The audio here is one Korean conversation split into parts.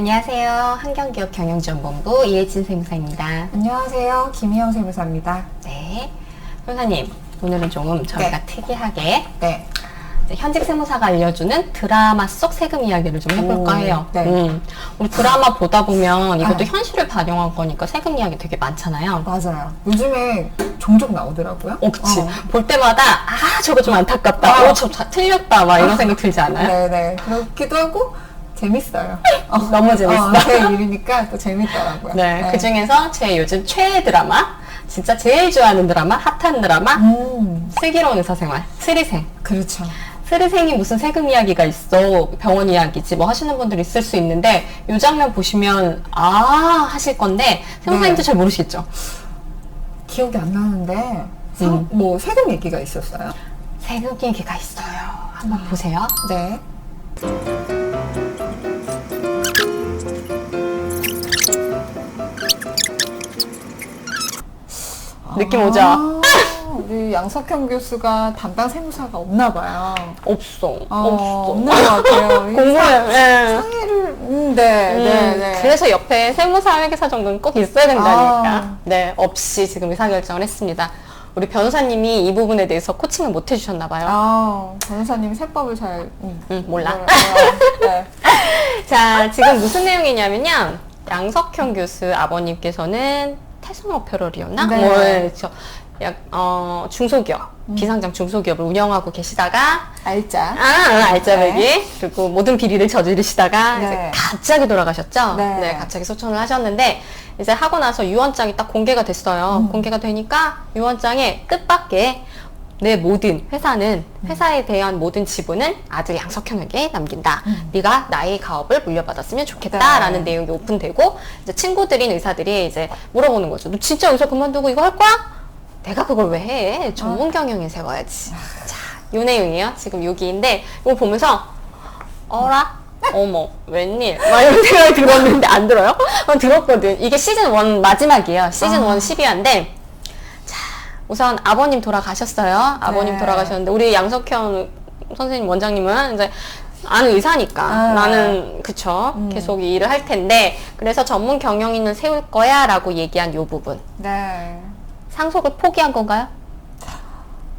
안녕하세요. 한경기업 경영지원본부 이혜진 세무사입니다. 안녕하세요. 김희영 세무사입니다. 네, 세무사님 오늘은 좀 저희가 특이하게 네. 현직 세무사가 알려주는 드라마 속 세금 이야기를 좀 해볼까 해요. 네. 우리 드라마 보다 보면 이것도 현실을 반영한 거니까 세금 이야기 되게 많잖아요. 맞아요. 요즘에 종종 나오더라고요. 그치. 볼 때마다 저거 좀 안타깝다. 저 틀렸다. 막 이런 생각 들지 않아요? 네네. 그렇기도 하고 재밌어요. 너무 재밌어. 제 일이니까 또 재밌더라고요. 네, 그 중에서 제 요즘 최애 드라마, 진짜 제일 좋아하는 드라마, 핫한 드라마, 슬기로운 의사생활, 스리생. 그렇죠. 스리생이 무슨 세금 이야기가 있어, 병원 이야기지, 뭐 하시는 분들이 있을 수 있는데, 이 장면 보시면, 하실 건데, 세무사님도 잘 모르시겠죠? 기억이 안 나는데, 뭐, 세금 얘기가 있었어요? 세금 얘기가 있어요. 한번 보세요. 네. 느낌 오죠? 우리 양석형 교수가 담당 세무사가 없나 봐요. 없어. 없는 것 같아요. 공부해. 상의를, 네. 그래서 옆에 세무사 회계사 정도는 꼭 있어야 된다니까. 네, 없이 지금 의사결정을 했습니다. 우리 변호사님이 이 부분에 대해서 코칭을 못 해주셨나 봐요. 변호사님이 세법을 잘 몰라. 네. 자, 지금 무슨 내용이냐면요. 양석형 교수 아버님께서는 태성어페럴이었나? 네. 중소기업, 비상장 중소기업을 운영하고 계시다가 알짜배기. 네. 그리고 모든 비리를 저지르시다가 네. 이제 갑자기 돌아가셨죠? 네. 갑자기 소천을 하셨는데 이제 하고 나서 유언장이 딱 공개가 됐어요. 공개가 되니까 유언장에 뜻밖의 내 모든 회사에 대한 모든 지분은 아들 양석형에게 남긴다. 네가 나의 가업을 물려받았으면 좋겠다라는 내용이 오픈되고 이제 친구들인 의사들이 이제 물어보는 거죠. 너 진짜 여기서 그만두고 이거 할 거야? 내가 그걸 왜 해? 전문 경영인 세워야지. 자, 요 내용이에요. 지금 여기인데 이거 보면서 어라? 어머, 웬일? 막 이런 생각이 들었는데 안 들어요? 들었거든. 이게 시즌 1 마지막이에요. 시즌 1 12화인데 우선 아버님 돌아가셨어요. 아버님 네. 돌아가셨는데 우리 양석현 선생님 원장님은 이제 나는 의사니까 나는 그쵸 계속 이 일을 할 텐데 그래서 전문 경영인을 세울 거야라고 얘기한 요 부분. 네. 상속을 포기한 건가요?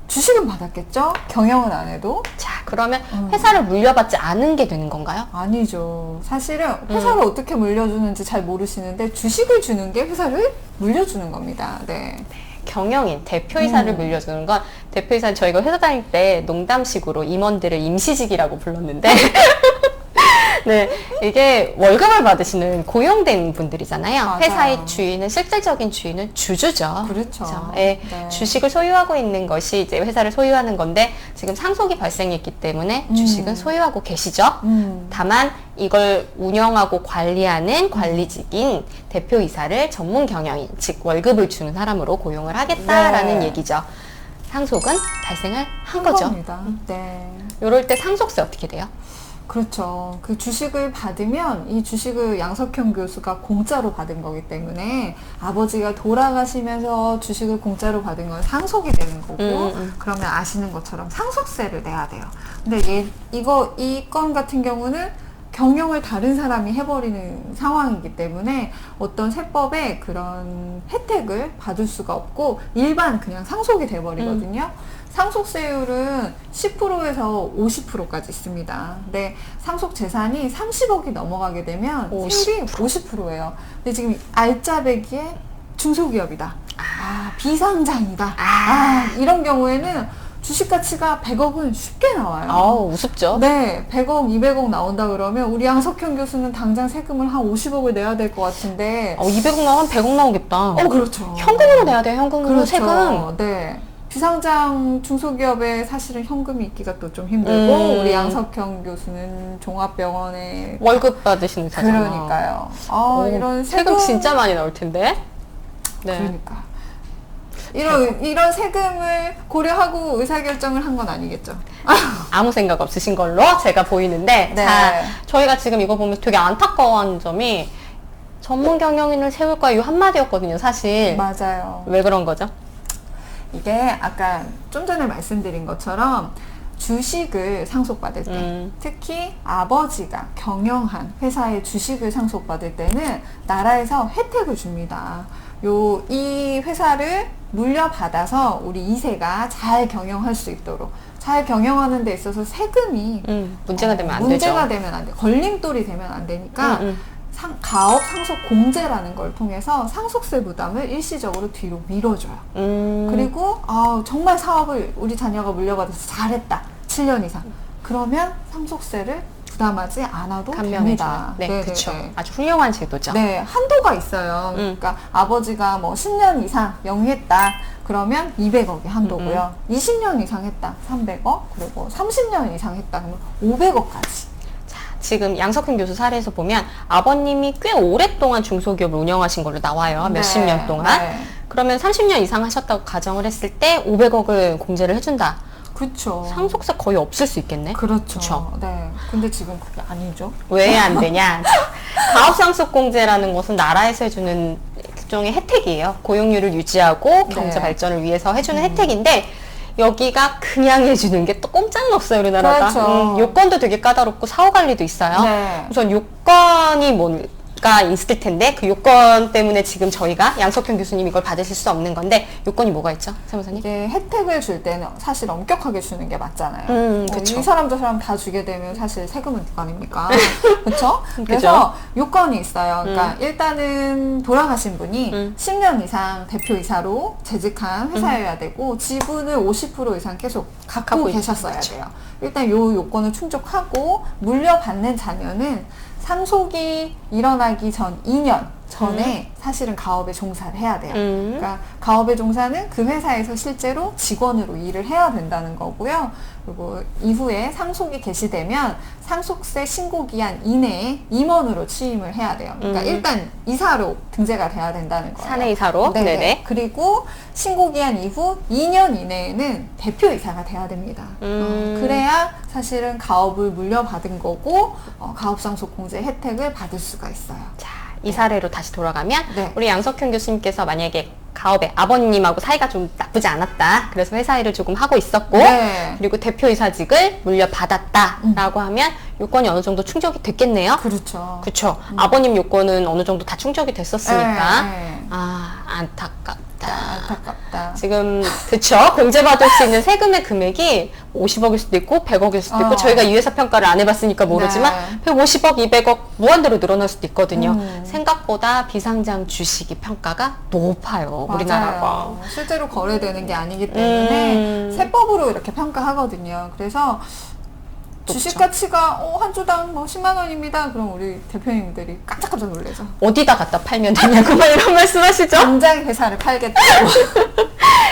주식은 받았겠죠? 경영은 안 해도? 자 그러면 회사를 물려받지 않은 게 되는 건가요? 아니죠. 사실은 회사를 어떻게 물려주는지 잘 모르시는데 주식을 주는 게 회사를 물려주는 겁니다. 네. 경영인, 대표이사를 물려주는 건 대표이사는 저희가 회사 다닐 때 농담식으로 임원들을 임시직이라고 불렀는데 네, 이게 월급을 받으시는 고용된 분들이잖아요. 맞아요. 회사의 주인은 실질적인 주인은 주주죠. 그렇죠. 네, 네. 주식을 소유하고 있는 것이 이제 회사를 소유하는 건데 지금 상속이 발생했기 때문에 주식은 소유하고 계시죠. 다만 이걸 운영하고 관리하는 관리직인 대표이사를 전문 경영인, 즉 월급을 주는 사람으로 고용을 하겠다라는 얘기죠. 상속은 발생을 한 거죠. 겁니다. 네. 이럴 때 상속세 어떻게 돼요? 그렇죠. 그 주식을 받으면 이 주식을 양석형 교수가 공짜로 받은 거기 때문에 아버지가 돌아가시면서 주식을 공짜로 받은 건 상속이 되는 거고 그러면 아시는 것처럼 상속세를 내야 돼요. 근데 이 건 같은 경우는 경영을 다른 사람이 해버리는 상황이기 때문에 어떤 세법에 그런 혜택을 받을 수가 없고 일반 그냥 상속이 돼버리거든요. 상속세율은 10%에서 50%까지 있습니다. 근데 상속 재산이 30억이 넘어가게 되면 50%. 세율이 50%예요. 근데 지금 알짜배기에 중소기업이다. 비상장이다. 이런 경우에는 주식 가치가 100억은 쉽게 나와요. 우습죠. 네, 100억, 200억 나온다 그러면 우리 양석형 교수는 당장 세금을 한 50억을 내야 될 것 같은데 200억 나오면 100억 나오겠다. 그렇죠. 현금으로 내야 돼요, 현금으로. 그렇죠. 세금. 네. 비상장 중소기업에 사실은 현금이 있기가 또 좀 힘들고 우리 양석형 교수는 종합병원에 월급 받으시는 자잖아. 그러니까요. 이런 세금 진짜 많이 나올 텐데. 네. 그러니까. 이런 세금을 고려하고 의사결정을 한 건 아니겠죠? 아무 생각 없으신 걸로 제가 보이는데 네. 자, 저희가 지금 이거 보면서 되게 안타까워하는 점이 전문 경영인을 세울 거야 이 한마디였거든요, 사실. 맞아요. 왜 그런 거죠? 이게 아까 좀 전에 말씀드린 것처럼 주식을 상속받을 때, 특히 아버지가 경영한 회사의 주식을 상속받을 때는 나라에서 혜택을 줍니다. 이 회사를 물려받아서 우리 2세가 잘 경영할 수 있도록, 잘 경영하는 데 있어서 세금이 문제가 되면 안 문제가 되죠. 되면 안 돼. 걸림돌이 되면 안 되니까 가업 상속 공제라는 걸 통해서 상속세 부담을 일시적으로 뒤로 밀어줘요. 그리고 정말 사업을 우리 자녀가 물려받아서 잘했다. 7년 이상. 그러면 상속세를 부담하지 않아도 됩니다. 네, 그렇죠. 아주 훌륭한 제도죠. 네, 한도가 있어요. 그러니까 아버지가 뭐 10년 이상 영위했다. 그러면 200억이 한도고요. 20년 이상 했다. 300억. 그리고 30년 이상 했다. 그러면 500억까지. 지금 양석훈 교수 사례에서 보면 아버님이 꽤 오랫동안 중소기업을 운영하신 걸로 나와요. 몇십 년 동안. 네. 그러면 30년 이상 하셨다고 가정을 했을 때 500억을 공제를 해준다. 그렇죠. 상속세 거의 없을 수 있겠네. 그렇죠. 그쵸? 네. 근데 지금 그게 아니죠. 왜 안 되냐? 가업상속공제라는 것은 나라에서 해주는 일종의 혜택이에요. 고용률을 유지하고 경제 네. 발전을 위해서 해주는 혜택인데 여기가 그냥 해주는 게 또 꼼짝은 없어요, 우리나라가. 그렇죠. 요건도 되게 까다롭고 사후관리도 있어요. 네. 우선 요건이 뭔가 있을 텐데 그 요건 때문에 지금 저희가 양석현 교수님 이걸 받으실 수 없는 건데 요건이 뭐가 있죠, 세무사님? 이게 혜택을 줄 때는 사실 엄격하게 주는 게 맞잖아요. 그쵸. 이 사람 저 사람 다 주게 되면 사실 세금은 누가 냅니까? 그렇죠? 그래서 요건이 있어요. 그러니까 일단은 돌아가신 분이 10년 이상 대표이사로 재직한 회사여야 되고 지분을 50% 이상 계속 갖고 계셨어야 그쵸. 돼요. 일단 요 요건을 충족하고 물려받는 자녀는 상속이 일어나기 전 2년 전에 사실은 가업에 종사를 해야 돼요. 그러니까 가업에 종사는 그 회사에서 실제로 직원으로 일을 해야 된다는 거고요. 그리고 이후에 상속이 개시되면 상속세 신고 기한 이내에 임원으로 취임을 해야 돼요. 그러니까 일단 이사로 등재가 돼야 된다는 거예요. 사내이사로? 네네. 네네. 그리고 신고 기한 이후 2년 이내에는 대표이사가 돼야 됩니다. 그래야 사실은 가업을 물려받은 거고 가업상속 공제 혜택을 받을 수가 있어요. 자, 이 사례로 다시 돌아가면 네. 우리 양석현 교수님께서 만약에 가업에 아버님하고 사이가 좀 나쁘지 않았다. 그래서 회사 일을 조금 하고 있었고 네. 그리고 대표이사직을 물려받았다라고 하면 요건이 어느 정도 충족이 됐겠네요. 그렇죠. 그쵸. 아버님 요건은 어느 정도 다 충족이 됐었으니까. 네. 아, 안타깝다. 안타깝다. 지금, 그쵸. 공제받을 수 있는 세금의 금액이 50억일 수도 있고, 100억일 수도 있고, 저희가 이 회사 평가를 안 해봤으니까 모르지만, 네. 150억, 200억 무한대로 늘어날 수도 있거든요. 생각보다 비상장 주식이 평가가 높아요. 맞아요. 우리나라가. 실제로 거래되는 게 아니기 때문에 세법으로 이렇게 평가하거든요. 그래서 주식 가치가 한 주당 뭐 10만 원입니다. 그럼 우리 대표님들이 깜짝깜짝 놀라죠. 어디다 갖다 팔면 되냐고 막 이런 말씀 하시죠? 당장 회사를 팔겠다고.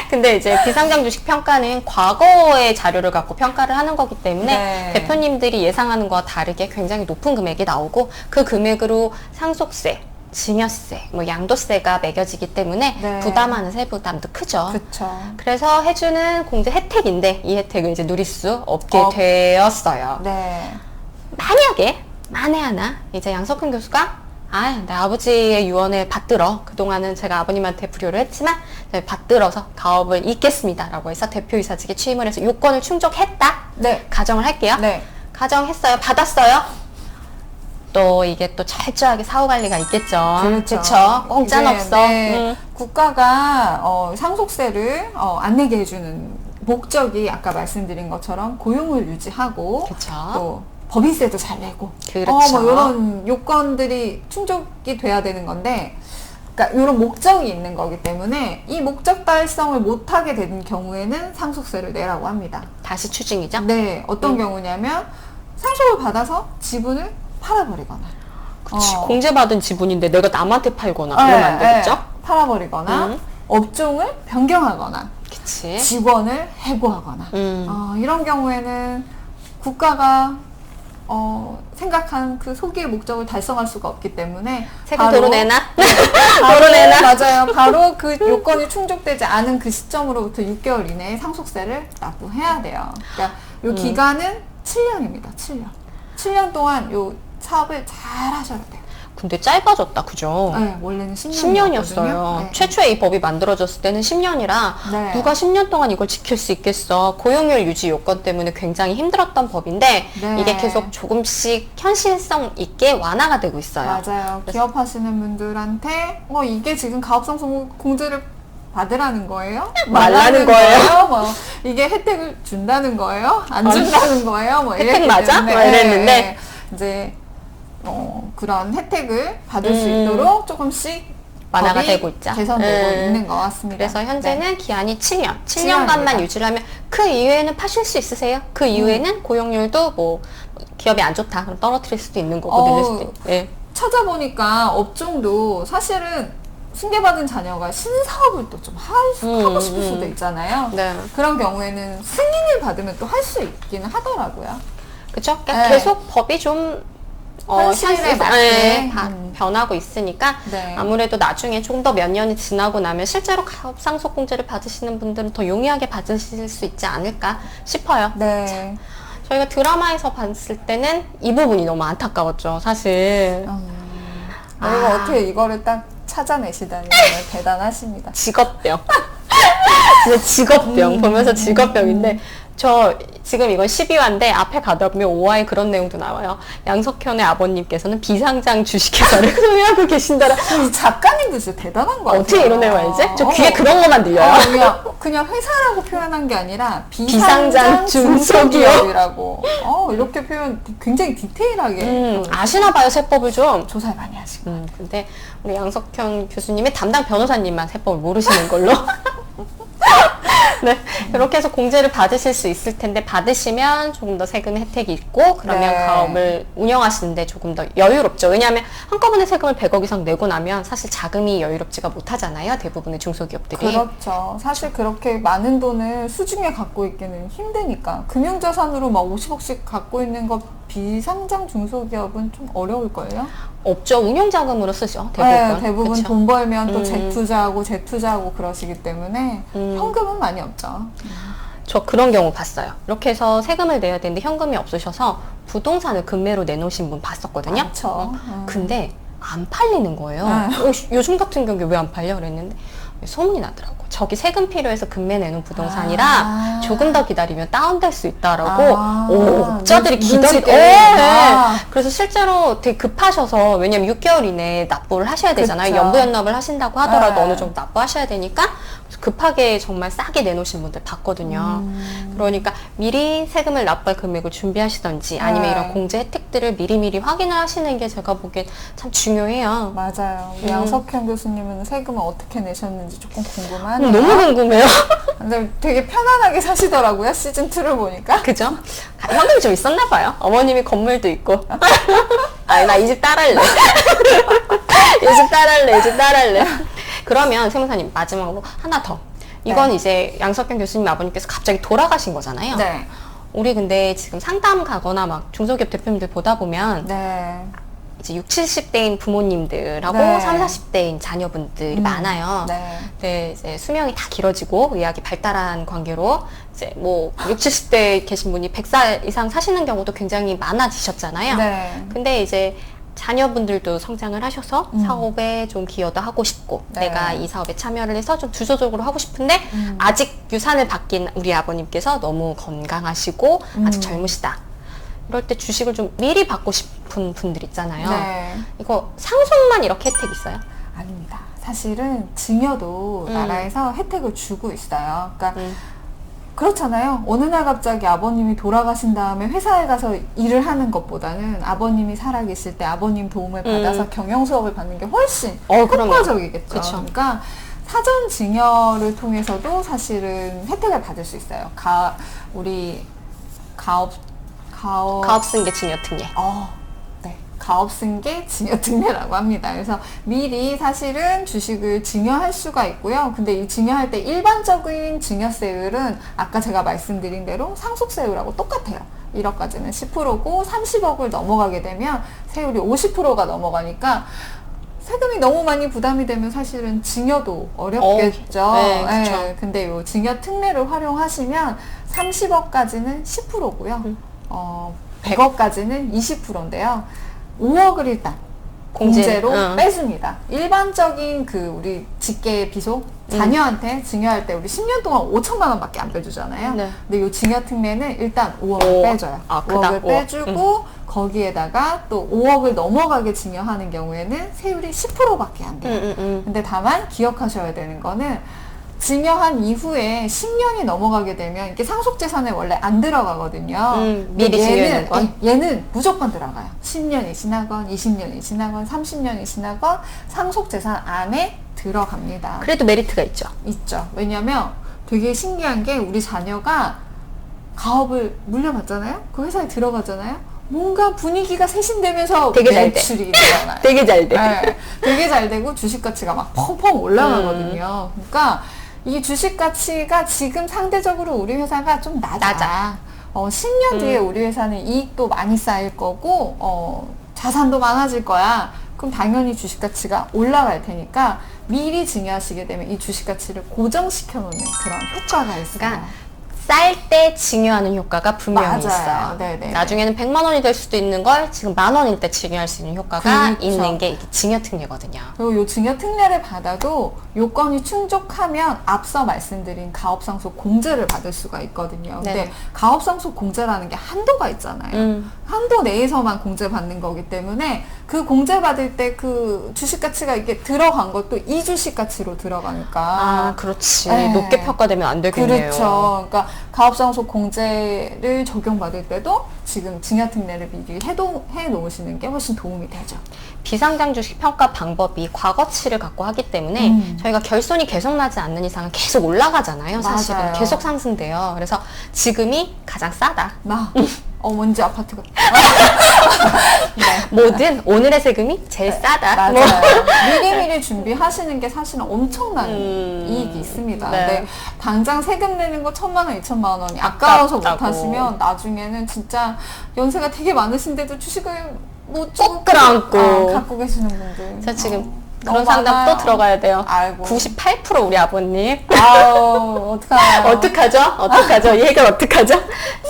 근데 이제 비상장 주식 평가는 과거의 자료를 갖고 평가를 하는 거기 때문에 네. 대표님들이 예상하는 거와 다르게 굉장히 높은 금액이 나오고 그 금액으로 상속세, 증여세, 뭐 양도세가 매겨지기 때문에 네. 부담하는 세부담도 크죠. 그쵸. 그래서 해주는 공제 혜택인데 이 혜택을 이제 누릴 수 없게 되었어요. 네. 만에 하나 이제 양석훈 교수가 내 아버지의 유언을 받들어 그동안은 제가 아버님한테 불효를 했지만 받들어서 가업을 잇겠습니다 라고 해서 대표이사직에 취임을 해서 요건을 충족했다. 네. 가정을 할게요. 네. 가정했어요. 받았어요. 또 이게 또 철저하게 사후관리가 있겠죠. 그렇죠. 공짜는 이제, 없어. 네. 국가가 상속세를 안 내게 해주는 목적이 아까 말씀드린 것처럼 고용을 유지하고 그쵸. 또 법인세도 잘 내고 그렇죠. 뭐 이런 요건들이 충족이 돼야 되는 건데 그러니까 이런 목적이 있는 거기 때문에 이 목적 달성을 못하게 되는 경우에는 상속세를 내라고 합니다. 다시 추징이죠. 네, 어떤 경우냐면 상속을 받아서 지분을 팔아버리거나 그치. 공제받은 지분인데 내가 남한테 팔거나 이러면 안 되겠죠? 팔아버리거나 업종을 변경하거나 그치. 직원을 해고하거나 이런 경우에는 국가가 생각한 그 소기의 목적을 달성할 수가 없기 때문에 세금 도로 내나? 도로 내나? 맞아요. 바로 그 요건이 충족되지 않은 그 시점으로부터 6개월 이내에 상속세를 납부해야 돼요. 그러니까 요 기간은 7년입니다. 7년. 7년 동안 요 사업을 잘 하셔야 돼요. 근데 짧아졌다, 그죠? 네, 원래는 10년이었어요. 10년이었어요. 네. 최초에 이 법이 만들어졌을 때는 10년이라 네. 누가 10년 동안 이걸 지킬 수 있겠어. 고용률 유지 요건 때문에 굉장히 힘들었던 법인데 네. 이게 계속 조금씩 현실성 있게 완화가 되고 있어요. 맞아요. 기업하시는 분들한테 이게 지금 가업성 공제를 받으라는 거예요? 말라는 거예요? 뭐 이게 혜택을 준다는 거예요? 안 준다는 거예요? 뭐 혜택 이랬기 맞아? 때문에 뭐 이랬는데 이제 그런 혜택을 받을 수 음. 있도록 조금씩 완화가 법이 되고 있죠. 개선되고 있는 것 같습니다. 그래서 현재는 네. 기한이 7년. 7년간만7년입니다. 유지를 하면 그 이후에는 파실 수 있으세요? 그 이후에는 고용률도 뭐 기업이 안 좋다. 그럼 떨어뜨릴 수도 있는 거고 늘릴 수도 있고. 예. 찾아보니까 업종도 사실은 승계받은 자녀가 신사업을 또 좀 하고 싶을 수도 있잖아요. 네. 그런 경우에는 승인을 받으면 또 할 수 있기는 하더라고요. 그쵸? 그러니까 네. 계속 법이 좀 현실에 현실에 맞게. 변하고 있으니까 네. 아무래도 나중에 좀 더 몇 년이 지나고 나면 실제로 가업 상속공제를 받으시는 분들은 더 용이하게 받으실 수 있지 않을까 싶어요. 네. 저희가 드라마에서 봤을 때는 이 부분이 너무 안타까웠죠, 사실. 그리고 어떻게 이거를 딱 찾아내시다니 정말 대단하십니다. 직업병. 진짜 직업병. 보면서 직업병인데, 저 지금 이건 12화인데 앞에 가다 보면 5화에 그런 내용도 나와요. 양석현의 아버님께서는 비상장 주식회사를 소유하고 계신다라. 이 작가님도 진짜 대단한 거 같아요. 어떻게 이런 내용 알지? 저 귀에 그런 것만 들려요. 그냥 회사라고 표현한 게 아니라 비상장 비상장 중소기업. 중소기업이라고 이렇게 표현 굉장히 디테일하게 아시나 봐요, 세법을 좀. 조사를 많이 하시고. 근데 우리 양석현 교수님의 담당 변호사님만 세법을 모르시는 걸로. 네, 이렇게 해서 공제를 받으실 수 있을 텐데 받으시면 조금 더 세금 혜택이 있고 그러면 네. 가업을 운영하시는데 조금 더 여유롭죠. 왜냐하면 한꺼번에 세금을 100억 이상 내고 나면 사실 자금이 여유롭지가 못하잖아요. 대부분의 중소기업들이. 그렇죠. 사실 그렇게 많은 돈을 수중에 갖고 있기는 힘드니까 금융자산으로 막 50억씩 갖고 있는 거 비상장 중소기업은 좀 어려울걸요? 없죠. 운용자금으로 쓰죠. 대부분. 네, 대부분 그쵸? 돈 벌면 또 재투자하고 그러시기 때문에 음. 현금은 많이 없죠. 저 그런 경우 봤어요. 이렇게 해서 세금을 내야 되는데 현금이 없으셔서 부동산을 금매로 내놓으신 분 봤었거든요. 많죠. 근데 안 팔리는 거예요. 요즘 같은 경우에 왜 안 팔려? 그랬는데 소문이 나더라고. 저기 세금 필요해서 금매 내놓은 부동산이라 조금 더 기다리면 다운될 수 있다라고 업자들이 그래서 실제로 되게 급하셔서 왜냐면 6개월 이내에 납부를 하셔야 되잖아요. 그쵸. 연부연납을 하신다고 하더라도 네. 어느 정도 납부하셔야 되니까 급하게 정말 싸게 내놓으신 분들 봤거든요. 그러니까 미리 세금을 납부할 금액을 준비하시던지 아니면 이런 공제 혜택들을 미리미리 확인을 하시는 게 제가 보기엔 참 중요해요. 맞아요. 우리 양석현 교수님은 세금을 어떻게 내셨는지 조금 궁금하네요. 너무 궁금해요. 근데 되게 편안하게 사시더라고요. 시즌2를 보니까. 그죠? 현금이 좀 있었나 봐요. 어머님이 건물도 있고. 아니, 나 이 집 따랄래. 이 집 따랄래. 그러면 세무사님 마지막으로 하나 더. 이건 이제 양석현 교수님 아버님께서 갑자기 돌아가신 거잖아요. 네. 우리 근데 지금 상담 가거나 막 중소기업 대표님들 보다 보면 네. 이제 60, 70대인 부모님들하고 네. 30, 40대인 자녀분들이 많아요. 네. 근데 이제 수명이 다 길어지고 의학이 발달한 관계로 이제 뭐 60, 70대 계신 분이 100살 이상 사시는 경우도 굉장히 많아지셨잖아요. 네. 근데 이제 자녀분들도 성장을 하셔서 사업에 좀 기여도 하고 싶고 네. 내가 이 사업에 참여를 해서 좀 주도적으로 하고 싶은데 아직 유산을 받긴 우리 아버님께서 너무 건강하시고 아직 젊으시다. 이럴 때 주식을 좀 미리 받고 싶은 분들 있잖아요. 네. 이거 상속만 이렇게 혜택 있어요? 아닙니다. 사실은 증여도 나라에서 혜택을 주고 있어요. 그러니까 그렇잖아요. 어느 날 갑자기 아버님이 돌아가신 다음에 회사에 가서 일을 하는 것보다는 아버님이 살아계실 때 아버님 도움을 받아서 경영 수업을 받는 게 훨씬 그럼요. 효과적이겠죠. 그쵸. 그러니까 사전 증여를 통해서도 사실은 혜택을 받을 수 있어요. 우리 가업승계 증여특례. 네. 가업승계 증여특례라고 합니다. 그래서 미리 사실은 주식을 증여할 수가 있고요. 근데 이 증여할 때 일반적인 증여세율은 아까 제가 말씀드린 대로 상속세율하고 똑같아요. 1억까지는 10%고 30억을 넘어가게 되면 세율이 50%가 넘어가니까 세금이 너무 많이 부담이 되면 사실은 증여도 어렵겠죠. 네, 그쵸. 네, 근데 이 증여 특례를 활용하시면 30억까지는 10%고요. 100억까지는 20%인데요. 5억을 일단 공제로 응. 빼줍니다. 일반적인 그 우리 직계 비속 자녀한테 증여할 때 우리 10년 동안 5천만 원밖에 안 빼주잖아요. 네. 근데 이 증여 특례는 일단 5억을 오. 빼줘요. 아, 크다. 5억을 5억. 빼주고 거기에다가 또 5억을 넘어가게 증여하는 경우에는 세율이 10%밖에 안 돼요. 근데 다만 기억하셔야 되는 거는 증여한 이후에 10년이 넘어가게 되면 이게 상속재산에 원래 안 들어가거든요. 미리 근데 증여하는 건? 얘는 무조건 들어가요. 10년이 지나건 20년이 지나건 30년이 지나건 상속재산 안에 들어갑니다. 그래도 메리트가 있죠. 있죠. 왜냐면 되게 신기한 게 우리 자녀가 가업을 물려받잖아요. 그 회사에 들어가잖아요. 뭔가 분위기가 세신되면서 되게 잘 돼. 매출이 늘어나요. 되게 잘 돼. 네, 되게 잘 되고 주식 가치가 막 펑펑 올라가거든요. 그러니까 이 주식 가치가 지금 상대적으로 우리 회사가 좀 낮아. 10년 뒤에 우리 회사는 이익도 많이 쌓일 거고 자산도 많아질 거야. 그럼 당연히 주식 가치가 올라갈 테니까 미리 증여하시게 되면 이 주식 가치를 고정시켜 놓는 그런 효과가 있어요. 그러니까 쌀 때 증여하는 효과가 분명히 맞아요. 있어요. 네네. 나중에는 100만 원이 될 수도 있는 걸 지금 10,000원일 때 증여할 수 있는 효과가 그렇죠. 있는 게 이게 증여 특례거든요. 그리고 요 증여 특례를 받아도 요건이 충족하면 앞서 말씀드린 가업상속 공제를 받을 수가 있거든요. 근데 네네. 가업상속 공제라는 게 한도가 있잖아요. 한도 내에서만 공제받는 거기 때문에 그 공제받을 때 그 주식 가치가 이게 들어간 것도 이 주식 가치로 들어가니까. 아, 그렇지. 네. 높게 평가되면 안 되겠네요. 그렇죠. 그러니까 가업상속 공제를 적용받을 때도 지금 증여특례를 미리 해 놓으시는 게 훨씬 도움이 되죠. 비상장 주식 평가 방법이 과거치를 갖고 하기 때문에 저희가 결손이 계속 나지 않는 이상은 계속 올라가잖아요. 사실은 맞아요. 계속 상승돼요. 그래서 지금이 가장 싸다. 뭔지 아파트가. 뭐든 오늘의 세금이 제일 싸다. 뭐. 맞아요. 미리미리 준비하시는 게 사실은 엄청난 이익이 있습니다. 네. 근데 당장 세금 내는 거 1,000만 원, 2,000만 원이 아까워서 못 아깝다고. 하시면 나중에는 진짜 연세가 되게 많으신데도 주식을 못 주고 끌어안고. 갖고 계시는 분들. 저 지금 너무 그런 상담 많아요. 또 들어가야 돼요. 아이고. 98% 우리 아버님. 아우, 어떡하나요? 어떡하죠? 어떡하죠? 이 해결 어떡하죠?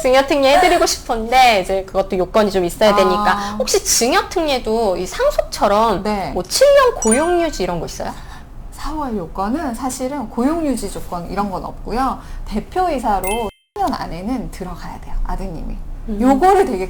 증여특례 해드리고 싶은데 이제 그것도 요건이 좀 있어야 되니까 혹시 증여특례도 이 상속처럼 네. 뭐 7년 고용유지 이런 거 있어요? 4월 요건은 사실은 고용유지 조건 이런 건 없고요. 대표이사로 10년 안에는 들어가야 돼요. 아드님이. 요거를 되게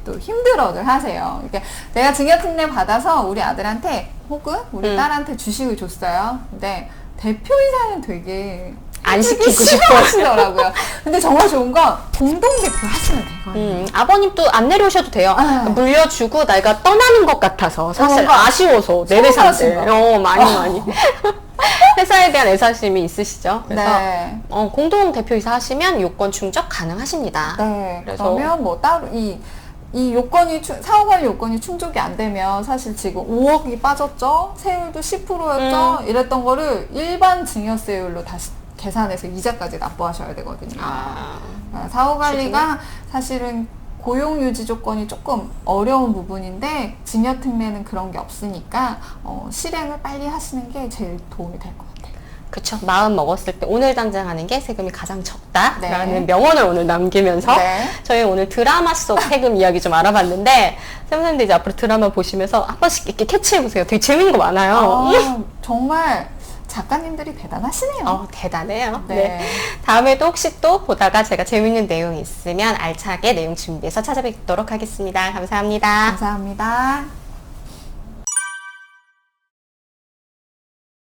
또 힘들어들 하세요. 이게 내가 증여특례 받아서 우리 아들한테 혹은 우리 딸한테 주식을 줬어요. 근데 대표이사는 되게 안 시키고 싶어. 하시더라고요. 근데 정말 좋은 건 공동대표 하시면 되거든요. 아버님도 안 내려오셔도 돼요. 아. 물려주고 내가 떠나는 것 같아서 사실 뭔가 아쉬워서 내 회사인데. 서운하신 많이. 회사에 대한 애사심이 있으시죠? 그래서 네. 공동 대표이사 하시면 요건 충족 가능하십니다. 네. 그래서 그러면 뭐 따로 이 요건이 4억 원 요건이 충족이 안 되면 사실 지금 5억이 빠졌죠. 세율도 10%였죠. 이랬던 거를 일반 증여세율로 다시 계산해서 이자까지 납부하셔야 되거든요. 사후 관리가 사실은 고용유지 조건이 조금 어려운 부분인데 증여특례는 그런 게 없으니까 실행을 빨리 하시는 게 제일 도움이 될 것 같아요. 그쵸. 마음 먹었을 때 오늘 당장 하는 게 세금이 가장 적다라는 네. 명언을 오늘 남기면서 네. 저희 오늘 드라마 속 세금 이야기 좀 알아봤는데 선생님들 이제 앞으로 드라마 보시면서 한 번씩 이렇게 캐치해보세요. 되게 재밌는 거 많아요. 정말 작가님들이 대단하시네요. 대단해요. 네. 네. 다음에도 혹시 또 보다가 제가 재밌는 내용이 있으면 알차게 내용 준비해서 찾아뵙도록 하겠습니다. 감사합니다. 감사합니다.